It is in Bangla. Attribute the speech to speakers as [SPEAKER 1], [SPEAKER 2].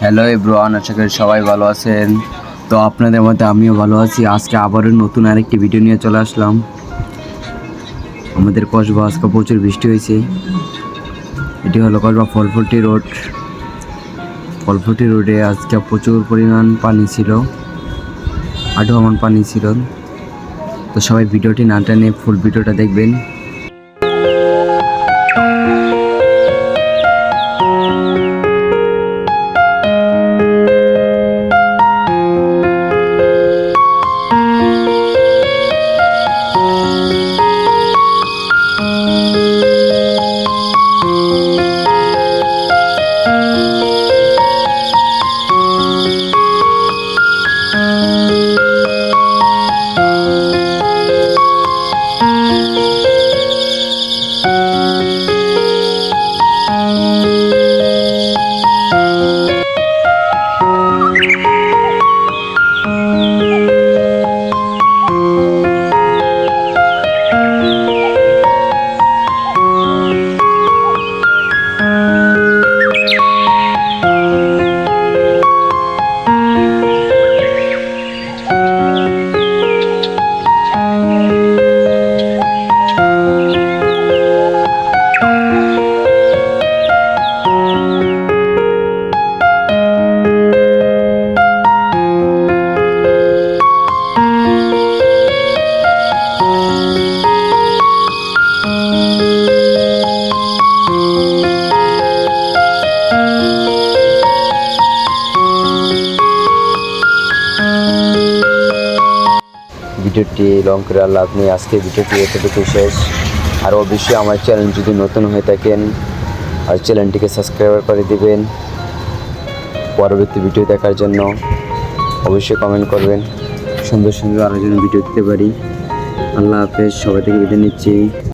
[SPEAKER 1] হ্যালো এভরিওয়ান, আশা করি সবাই ভালো আছেন। তো আপনাদের মধ্যে আমিও ভালো আছি। আজকে আবারও নতুন আরেকটি ভিডিও নিয়ে চলে আসলাম। আমাদের কসবা আজকে প্রচুর বৃষ্টি হয়েছে। এটি হলো কসবা ফলফুটি রোড। ফলফুটি রোডে আজকে প্রচুর পরিমাণ পানি ছিল, আঢুয়ামান পানি ছিল। তো সবাই ভিডিওটি না টেনে ফুল ভিডিওটা দেখবেন। ভিডিওটি লং করে লাভ নেই, আজকে ভিডিওটি এতটুকু শেষ। আর অবশ্যই আমার চ্যানেল যদি নতুন হয়ে থাকেন আর চ্যানেলটিকে সাবস্ক্রাইব করে দিবেন পরবর্তী ভিডিও দেখার জন্য। অবশ্যই কমেন্ট করবেন, সুন্দর সুন্দর আরও যেন ভিডিও দিতে পারি। আল্লাহ হাফেজ, সবাই থেকে বিদায় নিচ্ছি।